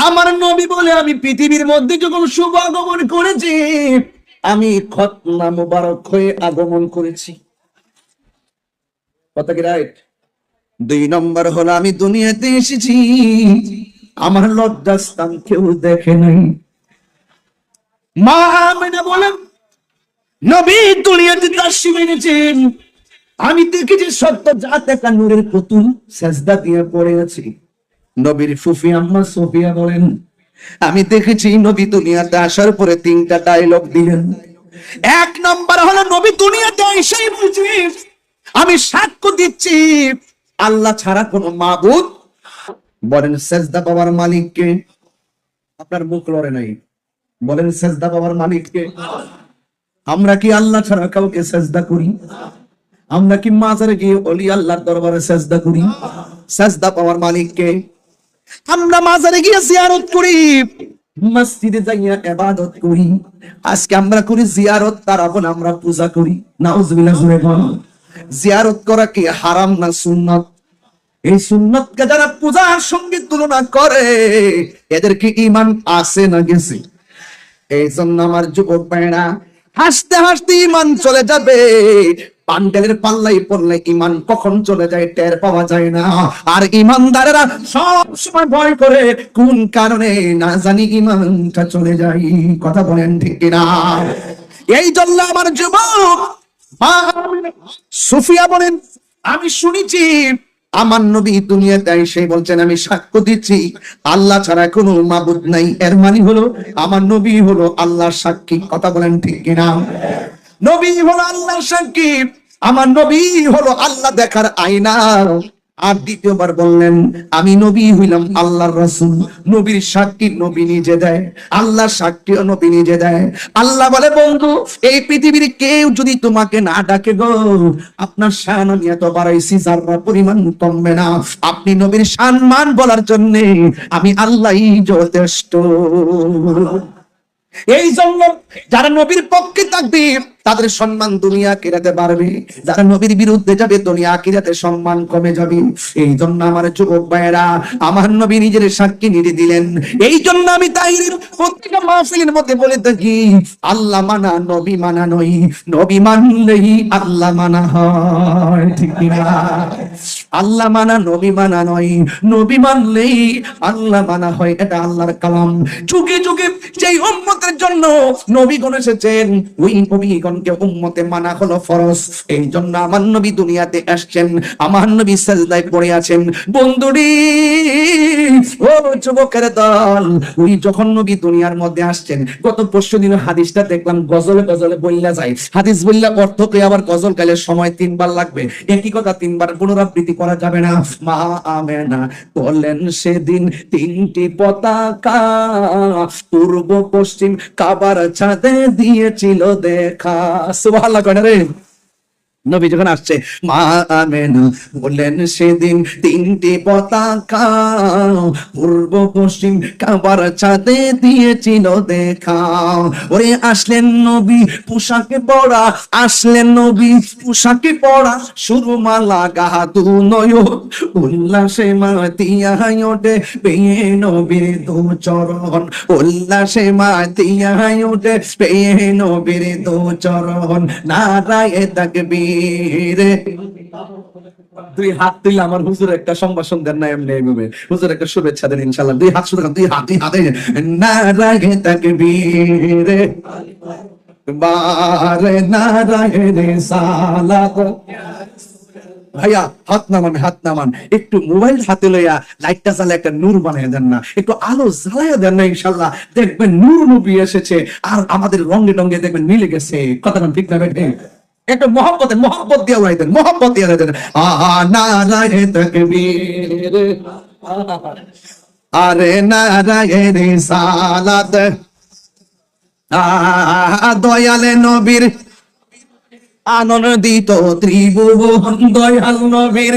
আমার নবী বলে আমি পৃথিবীর মধ্যে যখন শুভ আগমন করেছি, আমি খতনা মুবারক হয়ে আগমন করেছি। কথা কি রাইট? 2 নম্বর হলো আমি দুনিয়াতে এসেছি, আমার লজ্জাস্থান কেউ দেখে নাই। মা আমেনা বলেন নবী দুনিয়াতে তাশরীফ এনেছেন, আমি দেখেছি সত্য জাত একটা নূরের পুতুল সেজদা দিয়ে পড়ে আছে। নবীর ফুফি আম্মা সোফিয়া বলেন আমি দেখেছি নবী দুনিয়াতে আসার পরে 3টা ডায়লগ দিলেন। 1 নম্বর হলো নবী দুনিয়াতে এসেই বলছে আমি সাক্ষ্য দিচ্ছি আল্লাহ ছাড়া কোনো মাবুদ। বলেন সেজদা পাওয়ার মালিক কে? আপনার মুখ লড়ে নাই, বলেন সেজদা পাওয়ার মালিক কে? আমরা কি আল্লাহ ছাড়া কাউকে সেজদা করি? আমরা কি মাজারে গিয়ে ওলি আল্লাহর দরবারে সেজদা করি? সেজদা পাওয়ার মালিক কে? আমরা মাজারে গিয়ে জিয়ারত করি, মসজিদে যাইয়া ইবাদত করি। আজকে আমরা করি জিয়ারত, তারা বলে আমরা পূজা করি। নাউজুবিল্লাহ। জুড়ে বল, জিয়ারত করা কি হারাম না সুন্নাত? এই সুন্নাতকে যারা পূজার সঙ্গে তুলনা করে এদের কি ঈমান আছে না গেছে? এই জন্য আমার যুবক ভাইরা, হাসতে হাসতে ঈমান চলে যাবে, পান্ডেলের পাল্লাই পড়লে ঈমান কখন চলে যায় টের পাওয়া যায় না। আর ঈমানদারেরা সব সময় ভয় করে কোন কারণে না জানি ঈমানটা চলে যায়। কথা বলেন ঠিক কিনা? এই জন্য আমার যুবক সুফিয়া বলেন আমি শুনেছি আমার নবী দুনিয়াতে এসে বলছেন আমি সাক্ষ্য দিচ্ছি আল্লাহ ছাড়া কোনো মাবুদ নাই। এর মানে হলো আমার নবী হলো আল্লাহর সাক্ষী। কথা বলেন ঠিক কিনা? নবী হলো আল্লাহর সাক্ষী, আমার নবী হলো আল্লাহ দেখার আয়না। আর দ্বিতীয়বার বললেন আমি নবী হইলাম আল্লাহর রাসূল। নবীর সাক্ষী নবী নিজে দেয়, আল্লাহর সাক্ষী নবী নিজে দেয়। আল্লাহ বলে বন্ধু এই পৃথিবীর কেউ যদি তোমাকে না ডাকে গো, আপনার শান আমি এত বাড়াইছি যারা পরিমাণ কমবে না। আপনি নবীর সম্মান বলার জন্য আমি আল্লাহই যথেষ্ট। এই জন্য যারা নবীর পক্ষে থাকবে তাদের সম্মান দুনিয়া আখিরাতে বাড়বে, যারা নবীর বিরুদ্ধে যাবে দুনিয়া আখিরাতে সম্মান কমে যাবে। এই জন্য আমার যুবক ভাইয়েরা, আমার নবী নিজের সাক্ষী নিজে দিলেন। এই জন্য আমি তাহিরের প্রত্যেকটা মাহফিলের মধ্যে বলে থাকি আল্লাহ মানা নবী মানা নয়, নবী মানলেই আল্লাহ মানা হয়। ঠিক না? আল্লাহ মানা নবী মানা নয়, নবী মানলেই আল্লাহ মানা হয়। এটা আল্লাহর কালাম। যুগে যুগে যেই উম্মতের জন্য নবীগণ এসেছেন ওই নবীগণকে উম্মতে মানা হলো ফরজ। এই জন্য আমার নবী দুনিয়াতে আসছেন, আমার নবী সাজদায় পড়ে আছেন। বন্ধুরি ও যুবকের দল, ওই যখন নবী দুনিয়ার মধ্যে আসছেন, গত পরশু দিন হাদিসটা দেখলাম গজলে গজলে বললা যায়। হাদিস বললা অর্থ কে আবার গজল গাইলে সময় 3 বার লাগবে, একই কথা 3 বার পুনরাবৃত্তি করা যাবে না। মা আমেনা বলেন সেদিন 3টি পতাকা পূর্ব পশ্চিম কাবার ছাদে দিয়েছিল দেখা। সুবহানাল্লাহ কয় না রে? নবী যখন আসছে মা আমেনা বললেন সেদিন 3টি পতাকা পূর্ব পশ্চিম কাবার ছাদে দিয়েছিল দেখা। ওরে আসলেন নবী পোশাকে পরা, আসলেন নবী পোশাকে পরা, সুরমালা গাহা দু নয়ন, উল্লাসে মাতিয়া ওঠে পেয়ে নবীর দু চরণ, উল্লাসে মাতিয়া ওঠে পেয়ে নবীর দু চরণ। নারায়ে তাকবীর। 2 হাত তুলে আমার হুজুর একটা সম্ভাষণ দেন না এমনি এইভাবে, হুজুর একটা শুভেচ্ছা দেন ইনশাআল্লাহ। 2 হাত শুধু 2 হাত নারায়ে তাকবীর বারে নারায়ে রিসালাত। ভাইয়া হাত নামান, হাত নামান। একটু মোবাইল হাতে লইয়া লাইটটা জ্বালা একটা নূর বানিয়ে দেন না, একটু আলো জ্বালাইয়া দেন না, ইনশাআল্লাহ দেখবেন নূর নবী এসেছে আর আমাদের রঙে রঙে দেখবেন মিলে গেছে। কথা ঠিক না বেঠে? একটু মহব্বত দিয়ে উড়াই দেন, মহব্বত দিয়ে দেন। নারায়ে তাকবীর আরে নারায়ে রিসালাত। দয়ালে নবীর আনন্দিত ত্রিভুবন, দয়াল নবীর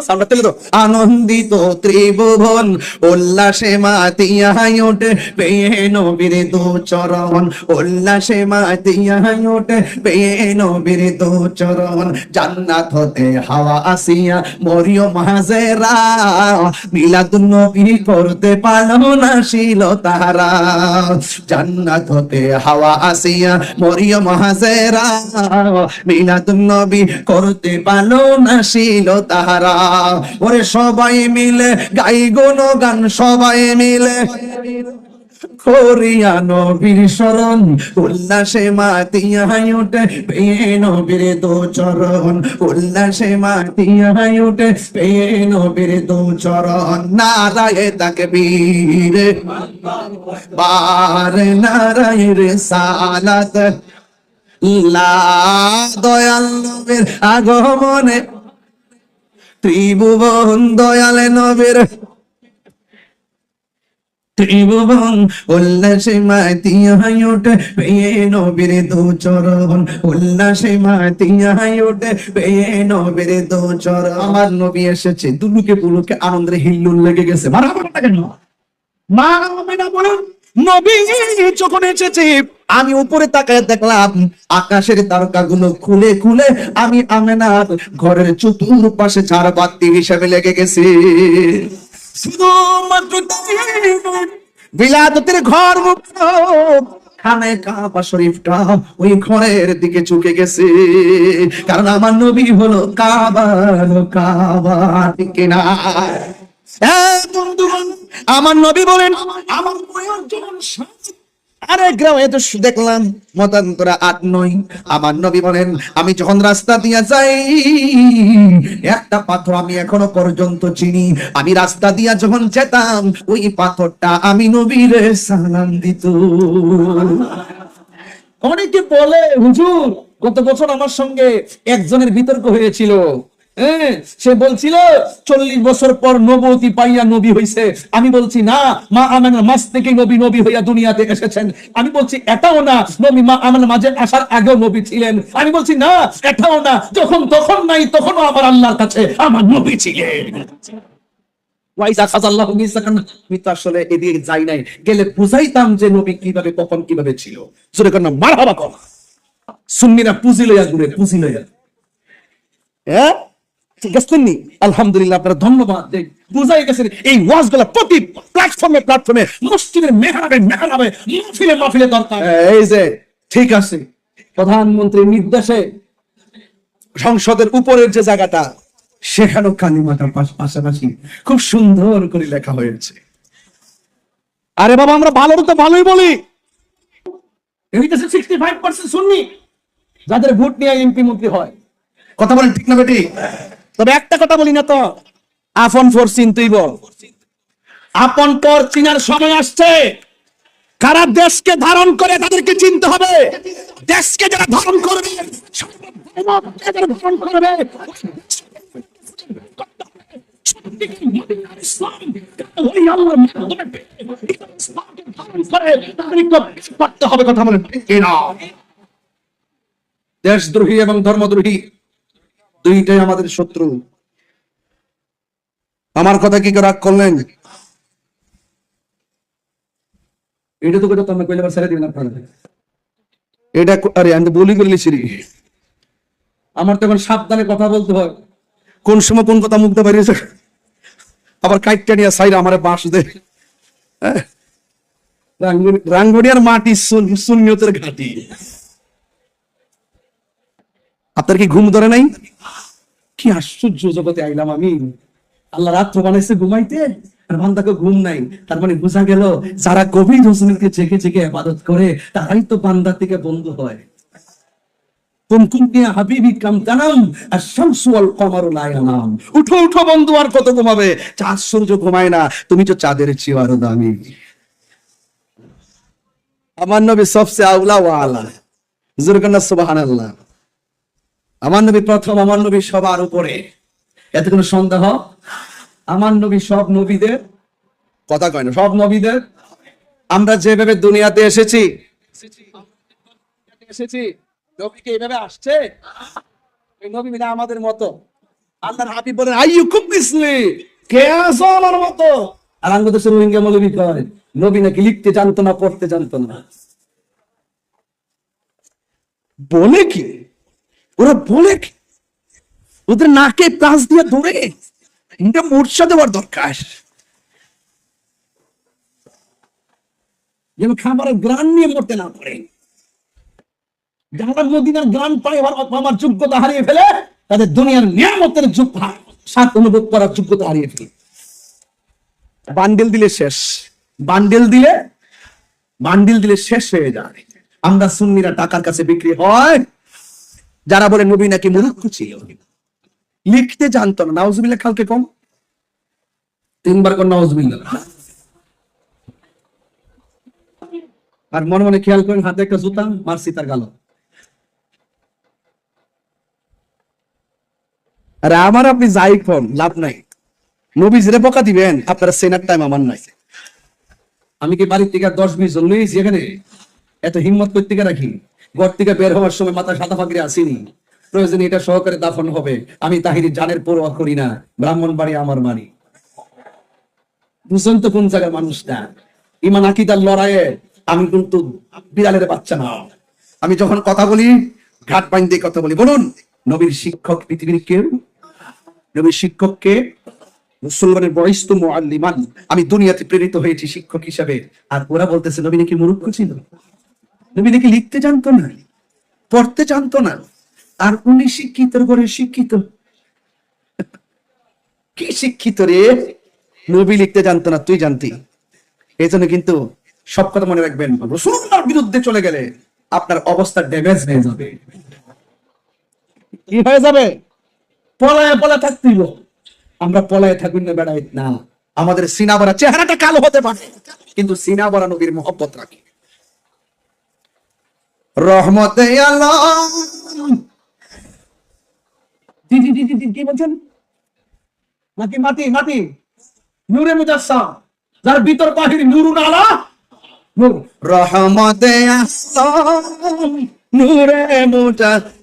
সামনে তেলে তো আনন্দিত ত্রিভুবন উল্লাসে মাতিয়া ওঠে পেয়ে নবীর দু চরণ উল্লাসে মাতিয়া ওঠে পেয়ে নবীর দু চরণ জান্নাত হতে হাওয়া আসিয়া মরিয়ম হাজেরা মিলাদুন নবী করতে পারলো না ছিল তারা জান্নাত হতে হাওয়া আসিয়া মরিয়ম হাজেরা মিলাদুন নবী করতে পারলো না ছিল তারা ওরে সবাই মিলে গাই গুণগান সবাই মিলে করিয়া নবীর শরণ উল্লাসে মাতিয়া ওঠে পেয়ে নবীর দু চরণ উল্লাসে মাতিয়া ওঠে পেয়ে নবীর দু চরণ নারায়ে তাকবীর বার নারায়ে রিসালাত লা দয়াল নবীর আগমনে ত্রিভুবন দয়াল নবীর ত্রিভুবন উল্লাসে মাতিয়া ওঠে পেয়ে নবীর দু চরণ উল্লাসে মাতিয়া ওঠে পেয়ে নবীর দু চরণ আমার নবী এসেছে দুলুকে পুলুকে আনন্দে হিল্লুল লেগে গেছে মারামারি কেন মা আমেনা বলেন নবী যখন এসেছে আমি উপরে তাকায় দেখলাম আকাশের তারকাগুলো খুলে খুলে আমি আমেনার ঘরের চতুর্পাশে চার বাতি হিসেবে লেগে গেছে শুধুমাত্র বিলাদতের ঘর মুক্ত খানে কাবা শরীফটা ওই ঘরের দিকে ঝুঁকে গেছে কারণ আমার নবী হলো কাবা ঠিক না বন্ধুগণ আমার নবী বলেন আমার প্রয়োজন আরে গ্রামে তো দেখলাম মতান্তরা 8-9 আমার নবী বলেন আমি যখন রাস্তা দিয়ে যাই একটা পাথর আমি এখনো পর্যন্ত চিনি আমি রাস্তা দিয়া যখন যেতাম ওই পাথরটা আমি নবীর সালাম দিত অনেকে বলে হুজুর গত বছর আমার সঙ্গে একজনের বিতর্ক হয়েছিল সে বলছিল 40 বছর পর নবুয়তি পাইয়া নবী হইছে আমি বলছি না মা আমেনার মাঝ থেকে নবী হইয়া দুনিয়াতে এসেছেন আমি বলছি এটাও না নবী মা আমেনার মাঝে আসার আগেও নবী ছিলেন আমি বলছি না এটাও না যখন তখন নাই তখনও আমার আল্লাহর কাছে আমার নবী ছিলেন আমি তো আসলে এদিকে যাই নাই গেলে বুঝাইতাম যে নবী কিভাবে কখন কিভাবে ছিল জোরে কর না মারহাবা কর সুন্নিরা পুঁজি লইয়া ঘুরে পুঁজি লইয়া ঠিক আছে আলহামদুলিল্লাহ আপনারা ধন্যবাদ বুঝাই গেছেন এই ওয়াজগুলো প্রতি প্ল্যাটফর্মে মসজিদের মেহরাবে মাহফিলে দরকার এই যে ঠিক আছে প্রধানমন্ত্রীর নির্দেশে সংসদের উপরের যে জায়গাটা সেখানেও কালিমাটার পাশাপাশি খুব সুন্দর করে লেখা হয়েছে আরে বাবা আমরা ভালো তো ভালোই বলি এই দেশে 65% সুন্নি যাদের ভোট নিয়ে এমপি মন্ত্রী হয় কথা বলেন ঠিক না বেটি তবে একটা কথা বলি না তো আপন পর চিনতেইব আপন পর চিনার সময় আসছে কারা দেশকে ধারণ করে তাদেরকে চিনতে হবে দেশকে যারা ধারণ করবে কথা বলেন দেশদ্রোহী এবং ধর্মদ্রোহী দুইটাই আমাদের শত্রু আমার কথা কি রাগ করলেন এটা তো কথা তোমরা কইলে ছেড়ে দিবেন আপনারা এটা আরে আমি বলি সিরি আমার তো এখন সাবধানে কথা বলতে হয় কোন সময় কোন কথা মুখ দিয়ে বেরিয়েছে আবার কাইটটা নিয়ে সাইরা আমারে বাঁশ দে রাঙ্গুনিয়ার মাটি সুন্নিয়তের ঘাটি আপনার কি ঘুম ধরে নাই কি আশ্চর্য জগতে আইলাম আমি আল্লাহ রাত্র বানাইছে ঘুমাইতে আর বান্দাকে ঘুম নাই তার মানে বোঝা গেল যারা কবি হোসেনকে জেগে জেগে ইবাদত করে তারাই তো বান্দার থেকে বন্ধু হয় উঠো উঠো বন্ধু আর কত ঘুমাবে চাঁদ সূর্য ঘুমায় না তুমি তো চাঁদের চেয়ে আরো দামি আমার নবী সবচেয়ে আউলা ওয়া আলা জোরে সুবহানাল্লাহ আমার নবী প্রথম আমার নবী সবার উপরে এতে কোনো সন্দেহ আমার নবী সব নবীদের কথা কয় না সব নবীদের আমরা যেভাবে দুনিয়াতে এসেছি নবী কি এইভাবে আসছে এই নবী না আমাদের মতো আল্লাহর হাবিব বলেন আইয়ুকুম মিসলি, কে আছো আমার মতো? আর বাংলাদেশের রোহিঙ্গা মৌলবী কয় নবী নাকি লিখতে জানতো না, পড়তে জানতো না। বলে কি ওরা, বলে কি? ওদের নাকে প্লাস দিয়ে ধরে এটা মূর্ছা দেওয়ার দরকার, যেন খাবারের গ্রান নিয়ে মরতে না পারে। যারা মদিনার গ্রান পায় আমার যোগ্যতা হারিয়ে ফেলে, তাদের দুনিয়ার নিয়ামতের স্বাদ অনুভব করার যোগ্যতা হারিয়ে ফেলে। বান্ডেল দিলে শেষ, বান্ডেল দিলে শেষ হয়ে যায়। আমরা সুন্নিরা টাকার কাছে বিক্রি হয়। যারা বলে নবী নাকি মূর্খ ছিল, লিখতে জানতো না, নাউজুবিল্লাহ, কালকে কম 3 বার কোন নাউজুবিল্লাহ। আর মনে মনে খেয়াল করেন হাতে একটা জুতা মারছি তার গাল। আরে আমার আপনি যাই কোন লাভ নাই, নবী জেরে বকা দিবেন, আপনারা সেনার টাইম আমার নাই। আমি কি বাড়ির থেকে 10-20 জন লইছি এখানে? এত হিম্মত করতে রাখি? ঘর থেকে বের হওয়ার সময় মাথা সাদা পাগড়ি আসিনি, প্রয়োজনে এটা সহকারে দাফন হবে। আমি তাহিরি জানের পরোয়া করি না, ব্রাহ্মণ বাড়ি আমার বাড়ি। বুঝছেন তো কোন জায়গার মানুষটা? ইমান আকীদার লড়াইয়ে আমি কিন্তু বিড়ালের বাচ্চা না। আমি যখন কথা বলি ঘাট বাইন্দে কথা বলি। বলুন, নবীর শিক্ষক পৃথিবীর কেউ? নবীর শিক্ষককে মুসলমানের বয়স্ত মুআল্লিমান, আমি দুনিয়াতে প্রেরিত হয়েছি শিক্ষক হিসাবে। আর ওরা বলতেছে নবী নাকি মূর্খ ছিল, নবী নাকি লিখতে জানতো না, পড়তে জানতো না। আর উনি শিক্ষিত করে শিক্ষিত, কি শিক্ষিত রে? নবী লিখতে জানতো না, তুই জানতি। এই জন্য কিন্তু সব কথা মনে রাখবেন, রাসূলুল্লাহর বিরুদ্ধে চলে গেলে আপনার অবস্থা ড্যামেজ হয়ে যাবে। কি হয়ে যাবে? পলায়ে পলায়ে থাকতেইব। আমরা পলায়ে থাকবি না, বেড়াই না। আমাদের সিনা ভরা চেহারাটা কালো হতে পারে, কিন্তু সিনা ভরা নবীর মহব্বত রাখি। রহমতে আলম, কি বলছেন? নাকি মাটি মাটি নূরে মুজাসসাম, যার ভিতর বাহির নূরুন আলা নূর। রহমতে আলম নূরে মুজাসসাম,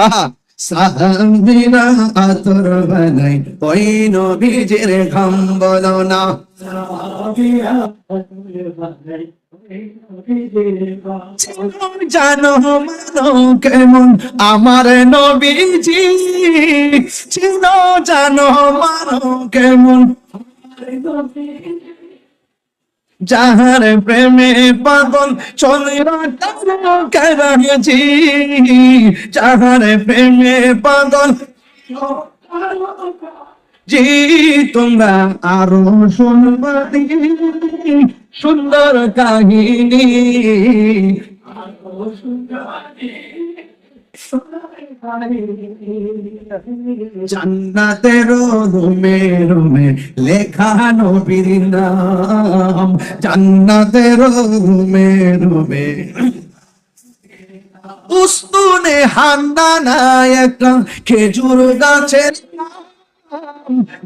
আহা সাহাবীরা আতর বানাই ওই নবীজির ঘাম বলো না। জানো মানো কেমন আমার নবীজি, চিনো জানো মানো কেমন যাহার প্রেমে পাগল চলেছি, যাহার প্রেমে পাগল জি। তোমরা আরো শুনবা সুন্দর কাহিনী, জান্নাতের রুমে রুমে লেখা নবীর নাম, জান্নাতের রুমে রুমে। উস্তুনে হান্নানা একটা খেজুর গাছের,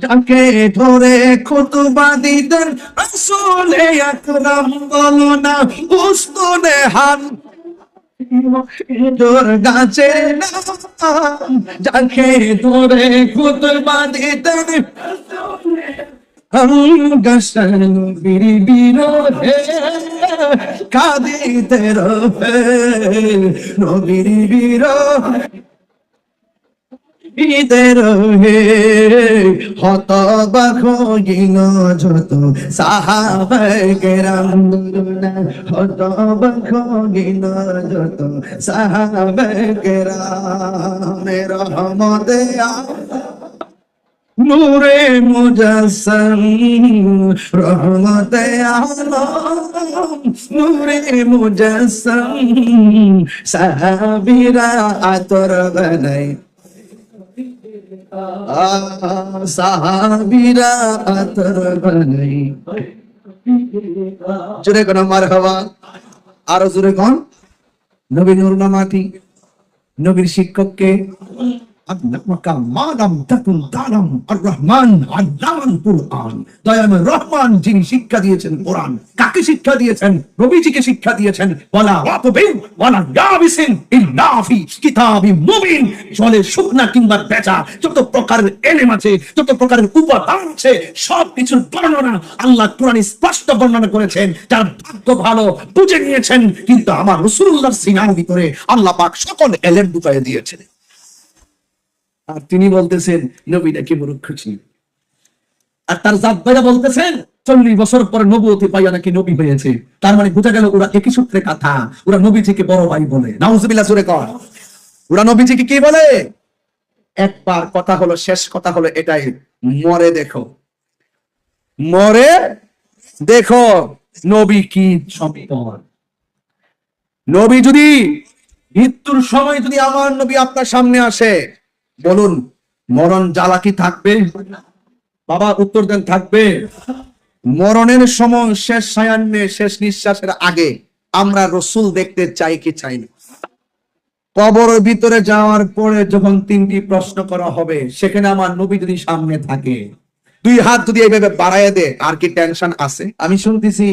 যাকে ধরে খুতবা দিতেন রাসূল আকরাম, বলো না উস্তুনে হান খেজুর গাছের নাম, যাকে ধরে খুতবা দিতেন গাছের বিরোধে কাঁদিতে রবে, নবীর বিরোধে ঈদের হে হতবাক হইল যত সাহাবায়ে কেরাম, হতবাক হইল যত সাহাবায়ে কেরাম। রহমতে নূরে মুজাসসাম, রহমতে আলম নূরে মুজাসসাম, সাহাবীরা আতর বানাই, সাহাবীরা আতর বানাই। জোরে কোন মারহাবা, আরো জোরে কোন। নবী নূর না মাটি? নবীর শিক্ষককে আল্লামাকা মা লাম তাকুন তা'লাম। আর রহমান আল্লামাল কুরআন। দয়াময় রহমান যিনি শিক্ষা দিয়েছেন কোরআন। কাকে শিক্ষা দিয়েছেন? নবীজিকে শিক্ষা দিয়েছেন। ওয়ালা রাতবিন ওয়ালা ইয়াবিসিন ইল্লা ফি কিতাবিম মুবিন। জলে শুকনা কিংবা ভেজা যত প্রকারের এলেম আছে, যত প্রকারের উপাদান আছে, সবকিছুর বর্ণনা আল্লাহ কোরআনে স্পষ্ট বর্ণনা করেছেন। যার ভাগ্য ভালো বুঝে নিয়েছেন, কিন্তু আমার রাসূলুল্লাহর সিনার ভিতরে আল্লাহ পাক সকল এলেম ঢুকাইয়া দিয়েছেন। আর তিনি বলতেছেন নবীটা কি মূর্খ ছিল। আর তার জাত ভাইরা বলতেছেন 40 বছর পরে নবুয়তি পাইয়া নাকি নবী হয়েছে। তার মানে বোঝা গেল ওরা একই সূত্রে কথা, ওরা নবীজিকে বড় ভাই বলে। নাউজুবিল্লাহ জোরে কর। ওরা নবীজিকে কি বলে? একবার কথা হলো, শেষ কথা হলো এটাই, মরে দেখো, মরে দেখো নবী কি সম্পদ। নবী যদি মৃত্যুর সময় যদি আমার নবী আপনার সামনে আসে, বলুন মরণ জ্বালা কি থাকবে? বাবা উত্তর দেন, থাকবে? মরণের সময় শেষ সায়ান্নে, শেষ নিঃশ্বাসের আগে আমরা রসুল দেখতে চাই কি চাই না? কবরের ভিতরে যাওয়ার পরে যখন 3টি প্রশ্ন করা হবে, সেখানে আমার নবী যদি সামনে থাকে, 2 হাত যদি এইভাবে বাড়াইয়া দে, আর কি টেনশন আছে? আমি শুনতেছি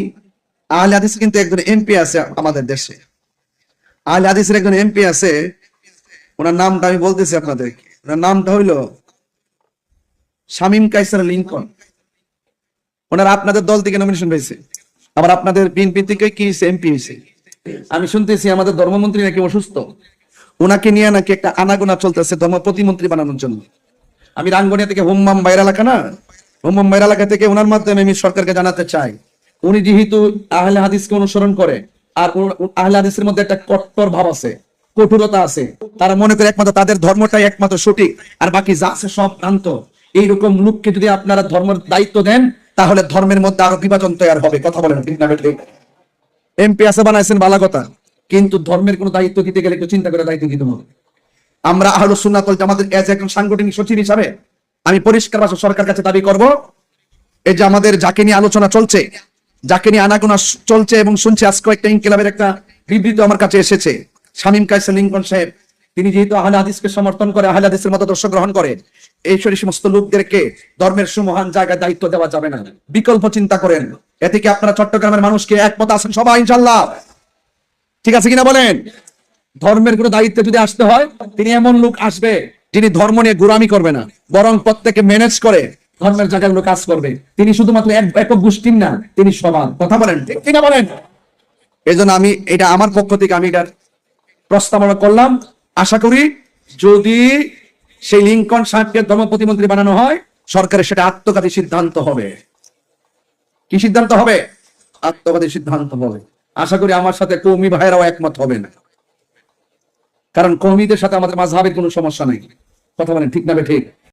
আহলে হাদিস কিন্তু একজন এমপি আছে আমাদের দেশে। আহলে হাদিসের একজন এমপি আছে, ওনার নামটা আমি বলতেছি আপনাদেরকে। ওনার নামটা হইল শামীম কায়সার লিংকন। ওনারা আপনাদের দল থেকে নমিনেশন পেয়েছে, আবার আপনাদের বিএনপি থেকে কি এমপি হয়েছে। আমি শুনতেছি আমাদের ধর্মমন্ত্রী নাকি অসুস্থ, ওনাকে নিয়ে নাকি একটা আনাগোনা চলতেছে ধর্ম প্রতিমন্ত্রী বানানোর জন্য। আমি রাঙ্গনিয়া থেকে হোমমাম বাইর এলাকা না, হোমমাম বাইর এলাকা থেকে ওনার মাধ্যমে আমি সরকারকে জানাতে চাই, উনি যেহেতু আহলে হাদিসকে অনুসরণ করে, আর আহলে হাদিসের মধ্যে একটা কট্টর ভাব আছে, কঠোরতা আছে, তারা মনে করে একমাত্র তাদের ধর্মটাই একমাত্র সঠিক, আর বাকি যা আছে সব ভ্রান্ত। এইরকম লোককে যদি আপনারা ধর্মের দায়িত্ব দেন, তাহলে ধর্মের মধ্যে আরো বিভাজন তৈরি হবে। কথা বলেন ঠিক না ঠিক? এমপি আছে বানাইছেন ভালো কথা, কিন্তু ধর্মের কোন দায়িত্ব দিতে গেলে একটু চিন্তা করে দায়িত্ব দিতে হবে। আমরা আহলুস সুন্নাত ওয়াল জামাতের একজন সাংগঠনিক সচিব হিসাবে আমি পরিষ্কার ভাষায় সরকার কাছে দাবি করব, এই যে আমাদের যাকে নিয়ে আলোচনা চলছে, যাকে নিয়ে আনাগোনা চলছে, এবং শুনছি আজকে একটা ইনকিলাবের একটা বিবৃতি আমার কাছে এসেছে, শামীম কায়সার লিংকন সাহেব, তিনি যেহেতু আহলে হাদিসকে সমর্থন করে, আহলে হাদিসের মতাদর্শ গ্রহণ করে, এই সমস্ত লোকদেরকে ধর্মের সুমহান জায়গায় দায়িত্ব দেওয়া যাবে না। বিকল্প চিন্তা করেন। এতে কি আপনারা চট্টগ্রামের মানুষকে একমত আছেন সবাই ইনশাআল্লাহ? ঠিক আছে কিনা বলেন? ধর্মের কোন দায়িত্বে যদি আসতে হয়, তিনি এমন লোক আসবে যিনি ধর্ম নিয়ে গোলামি করবে না, বরং প্রত্যেককে ম্যানেজ করে ধর্মের জায়গায় লোক কাজ করবে। তিনি শুধুমাত্র একক গোষ্ঠীর না, তিনি সমান। কথা বলেন ঠিক কিনা বলেন? এই জন্য আমি এটা আমার পক্ষ থেকে আমি এটার প্রস্তাবনা করলাম। আশা করি যদি সেই লিংকন সাহেবকে ধর্ম প্রতিমন্ত্রী বানানো হয়, সরকারের সেটা আত্মঘাতী সিদ্ধান্ত হবে। কি সিদ্ধান্ত হবে? আত্মঘাতী সিদ্ধান্ত হবে। আশা করি আমার সাথে কওমি ভাইরাও একমত হবে না, কারণ কওমিদের সাথে আমাদের মাযহাবের কোনো সমস্যা নেই। কথা বলেন ঠিক না ঠিক?